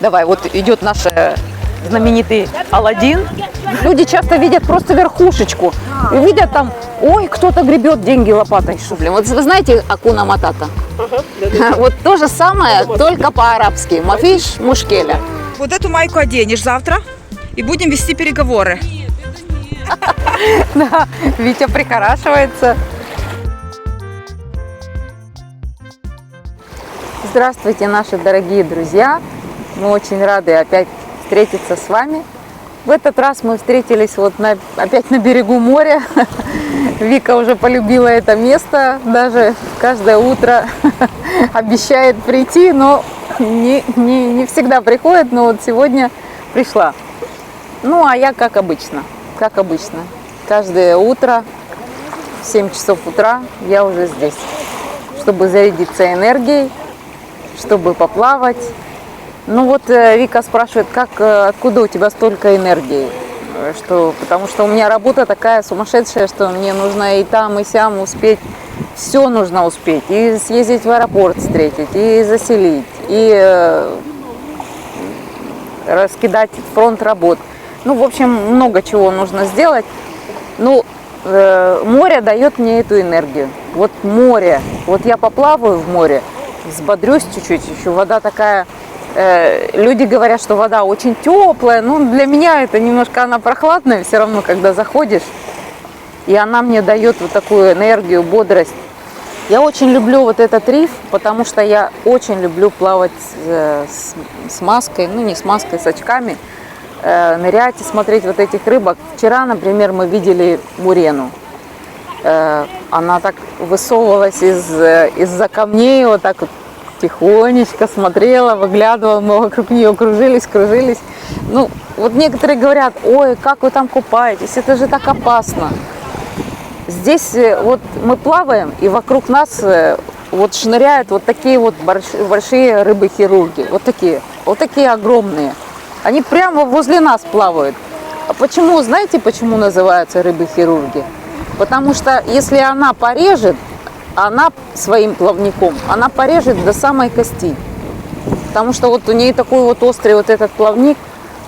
Давай, вот идет наш знаменитый Аладдин. Люди часто видят просто верхушечку. И видят там, ой, кто-то гребет деньги лопатой. Шублем. Вот вы знаете Акуна Матата? Вот то же самое, только по-арабски. Мафиш мушкеля. Вот эту майку оденешь завтра и будем вести переговоры. Да, Витя прихорашивается. Здравствуйте, наши дорогие друзья. Мы очень рады опять встретиться с вами. В этот раз мы встретились опять на берегу моря. Вика уже полюбила это место, даже каждое утро обещает прийти, но не всегда приходит, но вот сегодня пришла. Ну, а я как обычно, каждое утро в 7 часов утра я уже здесь, чтобы зарядиться энергией, чтобы поплавать. Ну вот Вика спрашивает, откуда у тебя столько энергии? Потому что у меня работа такая сумасшедшая, что мне нужно и там, и сям успеть. Все нужно успеть. И съездить в аэропорт встретить, и заселить, и раскидать фронт работ. Ну, в общем, много чего нужно сделать. Ну, море дает мне эту энергию. Вот море. Вот я поплаваю в море, взбодрюсь чуть-чуть. Еще вода такая... Люди говорят, что вода очень теплая. Ну, для меня это немножко она прохладная все равно, когда заходишь. И она мне дает вот такую энергию, бодрость. Я очень люблю вот этот риф, потому что я очень люблю плавать с маской. Ну, не с маской, с очками. Нырять и смотреть вот этих рыбок. Вчера, например, мы видели мурену. Она так высовывалась из-за камней, вот так вот. Тихонечко смотрела, выглядывала, мы вокруг нее кружились. Ну, вот некоторые говорят, ой, как вы там купаетесь, это же так опасно. Здесь вот мы плаваем, и вокруг нас вот шныряют вот такие вот большие рыбы-хирурги, вот такие огромные. Они прямо возле нас плавают. А почему, знаете, почему называются рыбы-хирурги? Потому что если она порежет, она своим плавником, она порежет до самой кости. Потому что вот у нее такой вот острый вот этот плавник.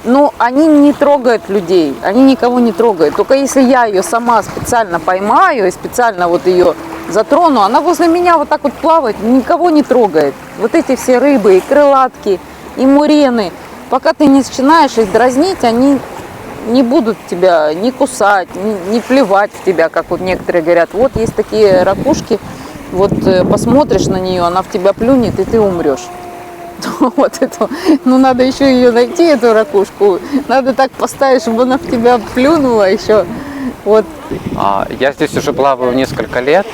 Но они не трогают людей, они никого не трогают. Только если я ее сама специально поймаю и специально вот ее затрону, она возле меня вот так вот плавает, никого не трогает. Вот эти все рыбы, и крылатки, и мурены. Пока ты не начинаешь их дразнить, они не будут тебя ни кусать, ни плевать в тебя, как вот некоторые говорят. Вот есть такие ракушки, вот посмотришь на нее, она в тебя плюнет, и ты умрешь. Вот эту, ну надо еще ее найти, эту ракушку, надо так поставить, чтобы она в тебя плюнула еще. Вот. Я здесь уже плаваю несколько лет.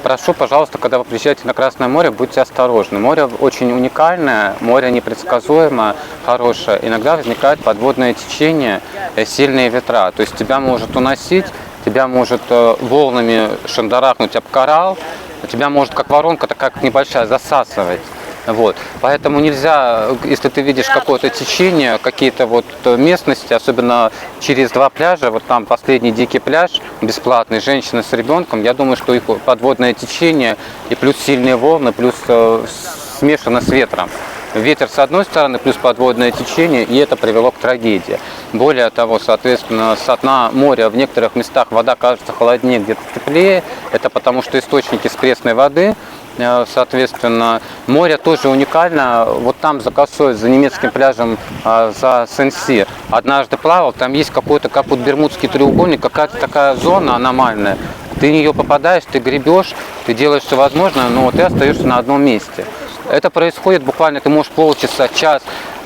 Прошу, пожалуйста, когда вы приезжаете на Красное море, будьте осторожны. Море очень уникальное, море непредсказуемое, хорошее. Иногда возникает подводное течение, сильные ветра. То есть тебя может уносить, тебя может волнами шандарахнуть об коралл, тебя может как воронка, такая как небольшая, засасывать. Вот. Поэтому нельзя, если ты видишь какое-то течение, какие-то вот местности, особенно через 2 пляжа, вот там последний дикий пляж, бесплатный, женщина с ребенком, я думаю, что их подводное течение и плюс сильные волны, плюс смешано с ветром. Ветер с одной стороны, плюс подводное течение, и это привело к трагедии. Более того, соответственно, со дна моря в некоторых местах вода кажется холоднее, где-то теплее. Это потому, что источники с пресной воды. Соответственно, море тоже уникально. Вот там за косой, за немецким пляжем, за Сен-Си, однажды плавал, там есть какой-то, как вот Бермудский треугольник, какая-то такая зона аномальная. Ты в нее попадаешь, ты гребешь, ты делаешь все возможное, но ты остаешься на одном месте. Это происходит буквально, ты можешь полчаса, час.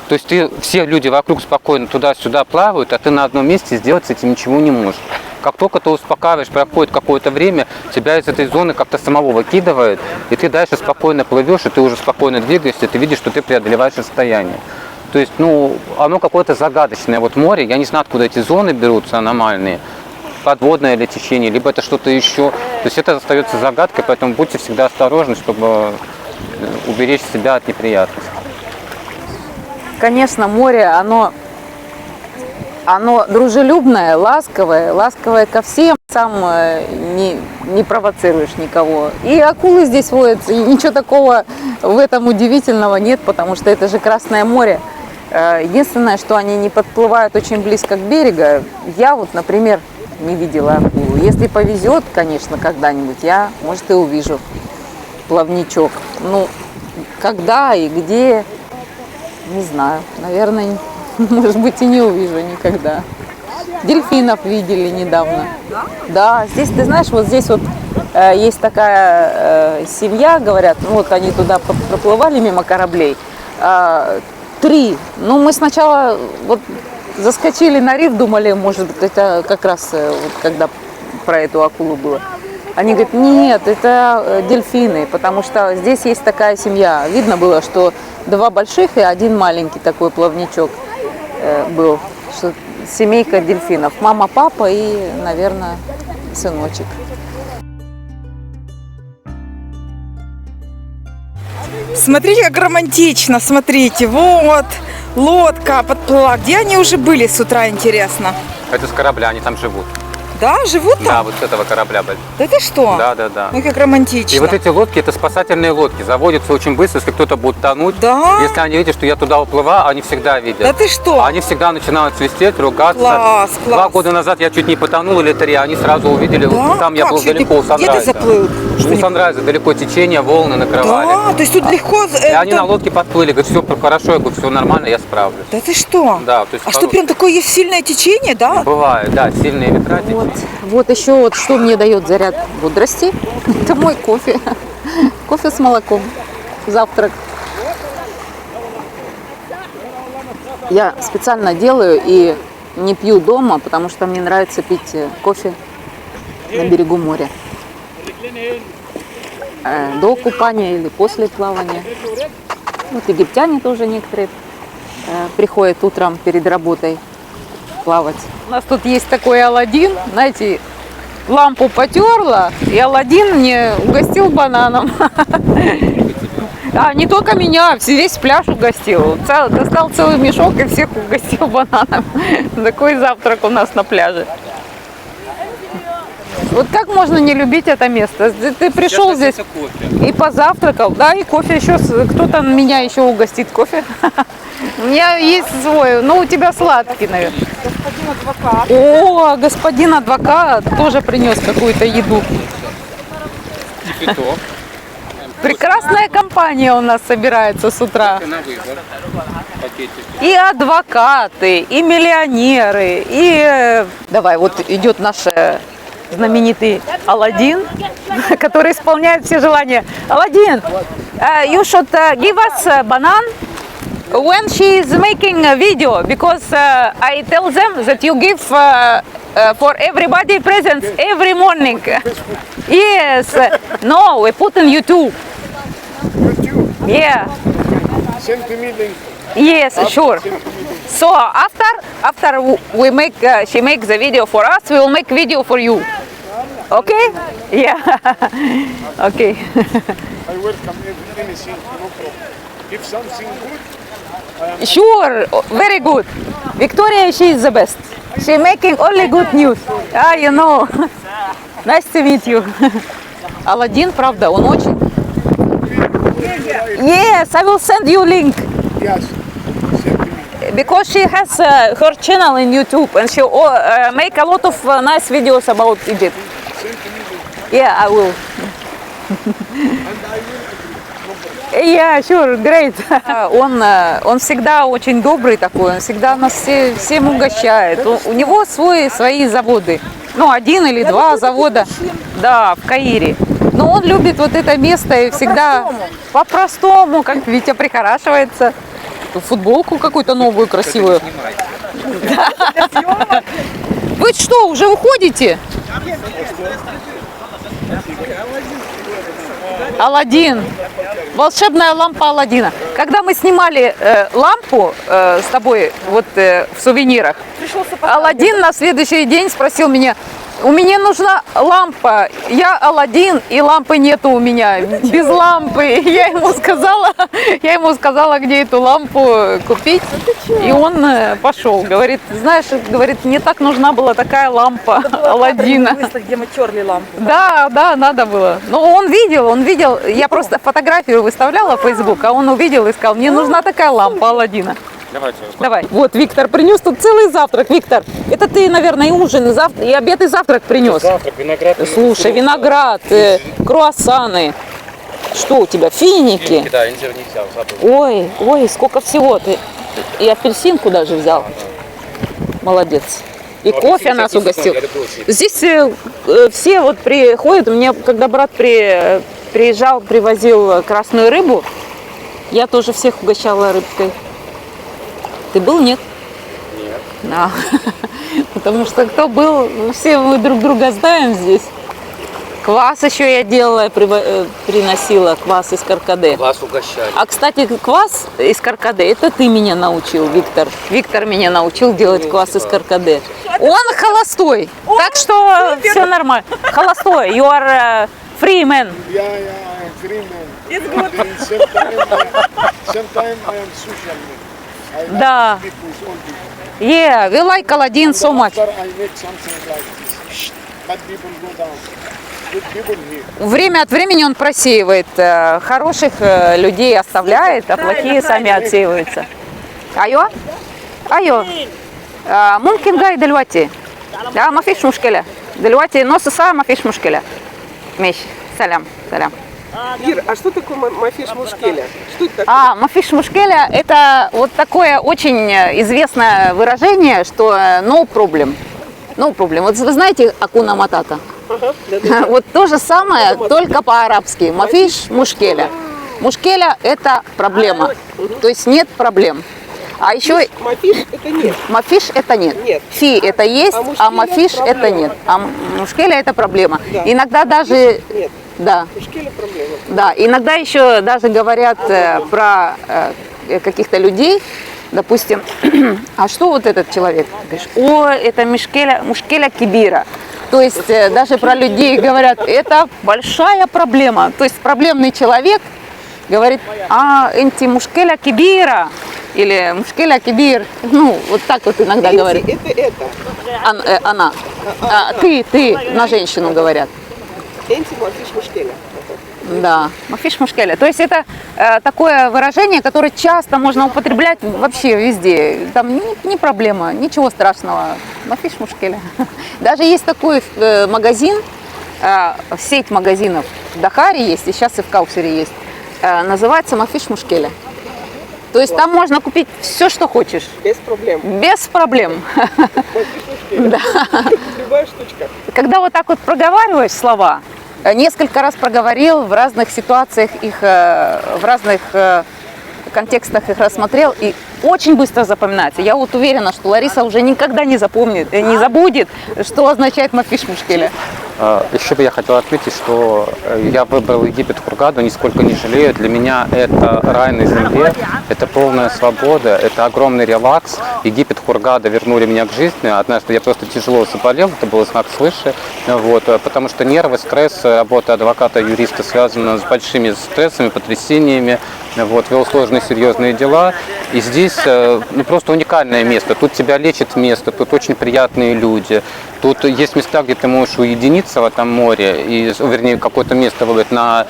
То есть все люди вокруг спокойно туда-сюда плавают, а ты на одном месте сделать с этим ничего не можешь. Как только ты успокаиваешь, проходит какое-то время, тебя из этой зоны как-то самого выкидывает, и ты дальше спокойно плывешь, и ты уже спокойно двигаешься, ты видишь, что ты преодолеваешь расстояние. То есть, оно какое-то загадочное. Вот море, я не знаю, откуда эти зоны берутся аномальные, подводное ли течение, либо это что-то еще. То есть это остается загадкой, поэтому будьте всегда осторожны, чтобы уберечь себя от неприятностей. Конечно, море, оно дружелюбное, ласковое ко всем, сам не провоцируешь никого. И акулы здесь водятся, и ничего такого в этом удивительного нет, потому что это же Красное море. Единственное, что они не подплывают очень близко к берегу. Я вот, например, не видела акулу. Если повезет, конечно, когда-нибудь, я, может, и увижу плавничок. Ну, когда и где, не знаю. Наверное, может быть, и не увижу никогда. Дельфинов видели недавно. Да, здесь, ты знаешь, вот здесь вот есть такая семья, говорят, ну вот они туда проплывали мимо кораблей. 3. Ну, мы сначала вот заскочили на риф, думали, может, это как раз вот когда про эту акулу было. Они говорят, нет, это дельфины, потому что здесь есть такая семья. Видно было, что 2 больших и 1 маленький такой плавничок был. Что семейка дельфинов. Мама, папа и, наверное, сыночек. Смотрите, как романтично, смотрите, вот, лодка подплыла. Где они уже были с утра, интересно? Это с корабля, они там живут. Да, живут там? Да, вот с этого корабля. Да ты что? Да, да, да. Ну, как романтично. И вот эти лодки, это спасательные лодки, заводятся очень быстро, если кто-то будет тонуть. Да? Если они видят, что я туда уплываю, они всегда видят. Да ты что? Они всегда начинают свистеть, ругаться. Класс, класс. 2 года назад я чуть не потонул или 3, они сразу увидели. Да? Там я Как был же далеко у Где ты Санрайза. заплыл? У Санрайза далеко течение, волны накрывали. Да, то есть тут легко... И они на лодке подплыли, говорят, все хорошо, я говорю, все нормально, я справлюсь. Да ты что? Да, то есть А что, прям такое есть сильное течение, да? Бывает, да, сильные ветра. Вот еще вот что мне дает заряд бодрости, это мой кофе. Кофе с молоком. Завтрак. Я специально делаю и не пью дома, потому что мне нравится пить кофе на берегу моря. До купания или после плавания. Вот египтяне тоже некоторые приходят утром перед работой плавать. У нас тут есть такой Аладдин, знаете, лампу потерла, и Аладдин мне угостил бананом. А не только меня, весь пляж угостил. Достал целый мешок и всех угостил бананом. Такой завтрак у нас на пляже. Вот как можно не любить это место? Ты пришел здесь и позавтракал, да, и кофе еще, кто-то меня еще угостит кофе. У меня есть свой, но у тебя сладкий, наверное. Господин адвокат. О, господин адвокат тоже принес какую-то еду. Прекрасная компания у нас собирается с утра. И адвокаты, и миллионеры, и... Давай, вот идет наш знаменитый Аладдин, который исполняет все желания. Аладдин, you should give us a banana when she is making a video, because I tell them that you give for everybody presents every morning. Yes, no, we put on YouTube. Yeah. Send to me link. Yes, sure. So after we make she makes the video for us, we will make video for you. Okay? Yeah. Okay. I welcome anything, no problem. If something good, Sure, very good. Victoria, she is the best. She making only good news. Ah, you know. Nice to meet you. Аладдин, правда, он очень. Yes, I will send you link. yes, send to me. Because she has her channel in YouTube and she make a lot of nice videos about Egypt. Send to me link. Yeah, I will. And I will agree. Yeah, sure, great. Он всегда очень добрый такой, он всегда нас всем угощает. У него свои заводы. Ну, 1 или 2 завода. Да, в Каире. Но он любит вот это место и всегда по-простому, как Витя прихорашивается. Футболку какую-то новую, красивую. Вы что, уже уходите? Аладдин. Волшебная лампа Аладдина. Когда мы снимали лампу с тобой вот в сувенирах, Аладдин на следующий день спросил меня: у меня нужна лампа, я Аладдин, и лампы нету у меня, без лампы. Я ему сказала, где эту лампу купить, и он пошел. Говорит, знаешь, говорит, мне так нужна была такая лампа Аладдина. Где мы терли лампу. Да, надо было. Но он видел, я просто фотографию выставляла в Facebook, а он увидел и сказал, мне нужна такая лампа Аладдина. Давайте. Давай. Вот Виктор принес тут целый завтрак. Виктор, это ты, наверное, и ужин, и, и обед, и завтрак принес. Завтрак, виноград. Слушай, виноград, круассаны. Что у тебя, финики? Да, инжир не взял, забыл. Ой, ой, сколько всего ты. И апельсинку даже взял. Молодец. И кофе нас угостил. Здесь все вот приходят. У меня, когда брат приезжал, привозил красную рыбу, я тоже всех угощала рыбкой. Ты был, нет? Нет. Да. Потому что кто был, все мы друг друга знаем здесь. Квас еще я делала, приносила, квас из каркаде. Вас угощали. А, кстати, квас из каркаде, это ты меня научил, Виктор. Виктор меня научил делать квас из каркаде. Он холостой, так что все нормально. Холостой, you are free man. Yeah, I'm free man. It's good. Sometimes I am social man. I like Да. to speak with all people. Yeah, we like Aladdin so much. After I make something like this, bad people go down. Good people here. Время от времени он просеивает, хороших людей оставляет, а плохие сами отсеиваются. Айо? Айо. ممكن جاي دلوقتي. لا ما فيش مشكلة. دلوقتي نص ساعة ما فيش مشكلة. ماشي. سلام. سلام. Ир, а что такое мафиш мушкеля? Что это такое? Мафиш мушкеля – это вот такое очень известное выражение, что no problem. No problem. Вот вы знаете акуна матата? Ага, да. Вот то же самое, только по-арабски. Мафиш мушкеля. Мушкеля – это проблема. То есть нет проблем. А еще Мафиш это нет. мафиш – это нет. Нет. Фи – это есть, А а мафиш – это проблема. нет. А мушкеля – это проблема. Да. Иногда даже… Нет. Да. Мушкеля проблема. Да, иногда еще даже говорят про каких-то людей, допустим, а что вот этот человек? Ты говоришь, о, это мушкеля кибира. То есть даже про людей говорят, это большая проблема. То есть проблемный человек говорит, энти мушкеля кибира. Или мушкеля кибир. Ну, вот так вот иногда говорят. Это. Она. Ты на женщину говорят. Энти мафиш мушкеля. Да, мафиш мушкеля. То есть это такое выражение, которое часто можно употреблять вообще везде. Там не проблема, ничего страшного. Мафиш мушкеля. Даже есть такой магазин, сеть магазинов в Дахаре есть, и сейчас и в Каусере есть. Называется мафиш мушкеля. То есть там можно купить все, что хочешь. Без проблем. Без проблем. Мафиш мушкеля. Любая штучка. Когда вот так вот проговариваешь слова, несколько раз проговорил, в разных ситуациях их, в разных контекстах их рассмотрел, и очень быстро запоминается. Я вот уверена, что Лариса уже никогда не запомнит, не забудет, что означает мафиш мушкеля. Еще бы я хотел отметить, что я выбрал Египет Хургаду, нисколько не жалею. Для меня это рай на земле, это полная свобода, это огромный релакс. Египет Хургада вернули меня к жизни. Однажды я просто тяжело заболел, это был знак свыше. Вот, потому что нервы, стресс, работа адвоката, юриста связана с большими стрессами, потрясениями. Вот, вел сложные, серьезные дела. И здесь просто уникальное место. Тут тебя лечит место, тут очень приятные люди. Тут есть места, где ты можешь уединиться в этом море, вернее, какое-то место выбрать на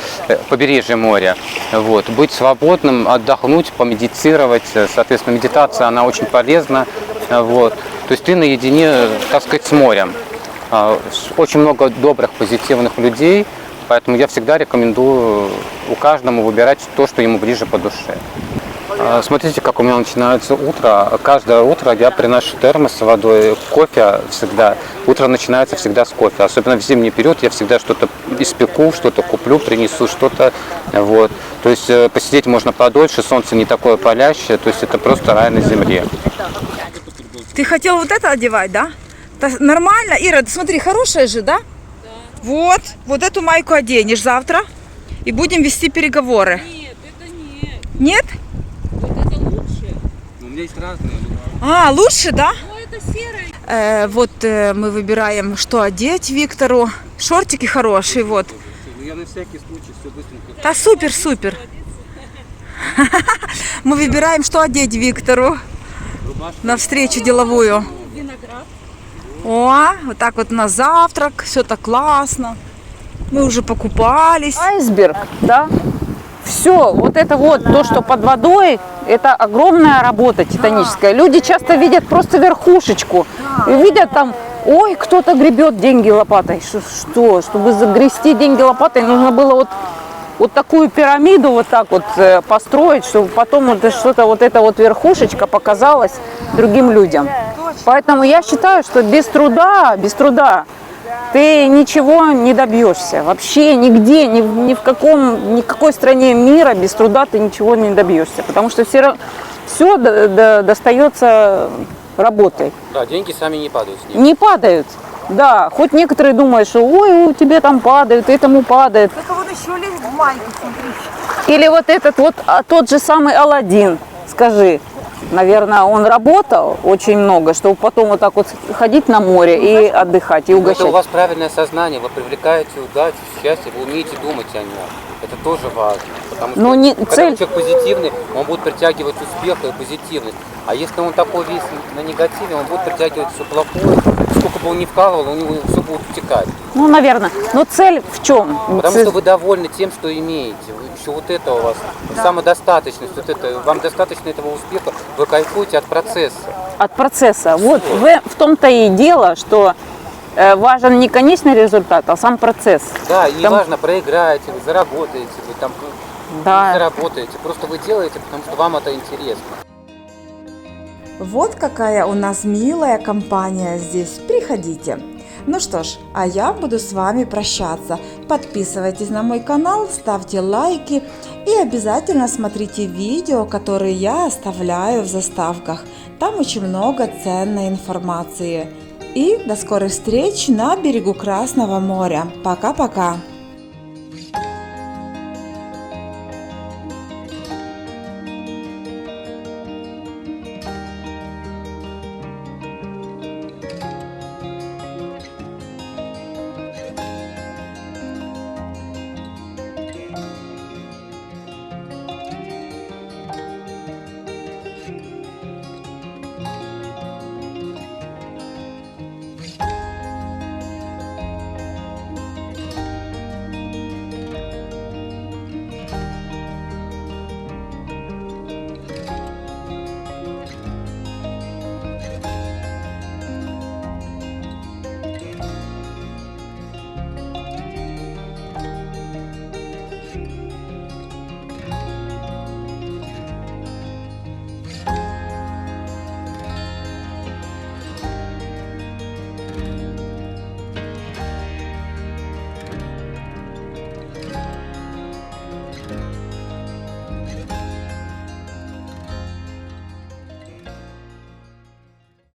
побережье моря. Вот, быть свободным, отдохнуть, помедитировать. Соответственно, медитация, она очень полезна. Вот. То есть ты наедине, так сказать, с морем. Очень много добрых, позитивных людей. Поэтому я всегда рекомендую у каждому выбирать то, что ему ближе по душе. Смотрите, как у меня начинается утро. Каждое утро я приношу термос с водой, кофе всегда. Утро начинается всегда с кофе. Особенно в зимний период я всегда что-то испеку, что-то куплю, принесу что-то. Вот. То есть посидеть можно подольше, солнце не такое палящее. То есть это просто рай на земле. Ты хотел вот это одевать, да? Нормально. Ира, смотри, хорошая же, да? Вот эту майку оденешь завтра и будем вести переговоры. Нет, это нет. Нет? Вот это лучше. У меня есть разные. Лучше, да? Ну, это серое. Мы выбираем, что одеть Виктору. Шортики хорошие, вот. Я на всякий случай все быстренько. Да супер. Мы выбираем, что одеть Виктору на встречу деловую. Виноград. Вот так вот на завтрак, все так классно. Мы уже покупались. Айсберг, да? Все, вот это вот то, что под водой, Это огромная работа титаническая. Люди часто видят просто верхушечку. И видят там, ой, кто-то гребет деньги лопатой. Что? Чтобы загрести деньги лопатой, нужно было вот такую пирамиду вот так вот построить, чтобы потом вот что-то вот эта вот верхушечка показалась другим людям. Поэтому я считаю, что без труда ты ничего не добьешься. Вообще нигде, ни в какой стране мира без труда ты ничего не добьешься. Потому что все достается работой. Да, деньги сами не падают с неба. Не падают. Да, хоть некоторые думают, что ой, у тебя там падают, этому падает. Только вот еще лезет в майку, смотрите. Или вот этот вот, тот же самый Аладдин, скажи. Наверное, он работал очень много, чтобы потом вот так вот ходить на море и отдыхать, и угощать. Это у вас правильное сознание, вы привлекаете удачу, счастье, вы умеете думать о нем. Это тоже важно. Потому что Но не когда цель. человек позитивный, он будет притягивать успех и позитивность. А если он такой весь на негативе, он будет притягивать все плохое. Сколько бы он ни вкалывал, у него все будет утекать. Ну, наверное. Но цель в чем? Потому что вы довольны тем, что имеете. Вы еще вот это у вас, самодостаточность, вот это, вам достаточно этого успеха, вы кайфуете от процесса. От процесса. Вот в том-то и дело, что важен не конечный результат, а сам процесс. Да, и Там- важно, проиграете, вы заработаете, вы там Да. не заработаете. Просто вы делаете, потому что вам это интересно. Вот какая у нас милая компания здесь. Приходите. Ну что ж, а я буду с вами прощаться. Подписывайтесь на мой канал, ставьте лайки и обязательно смотрите видео, которые я оставляю в заставках. Там очень много ценной информации. И до скорых встреч на берегу Красного моря. Пока-пока!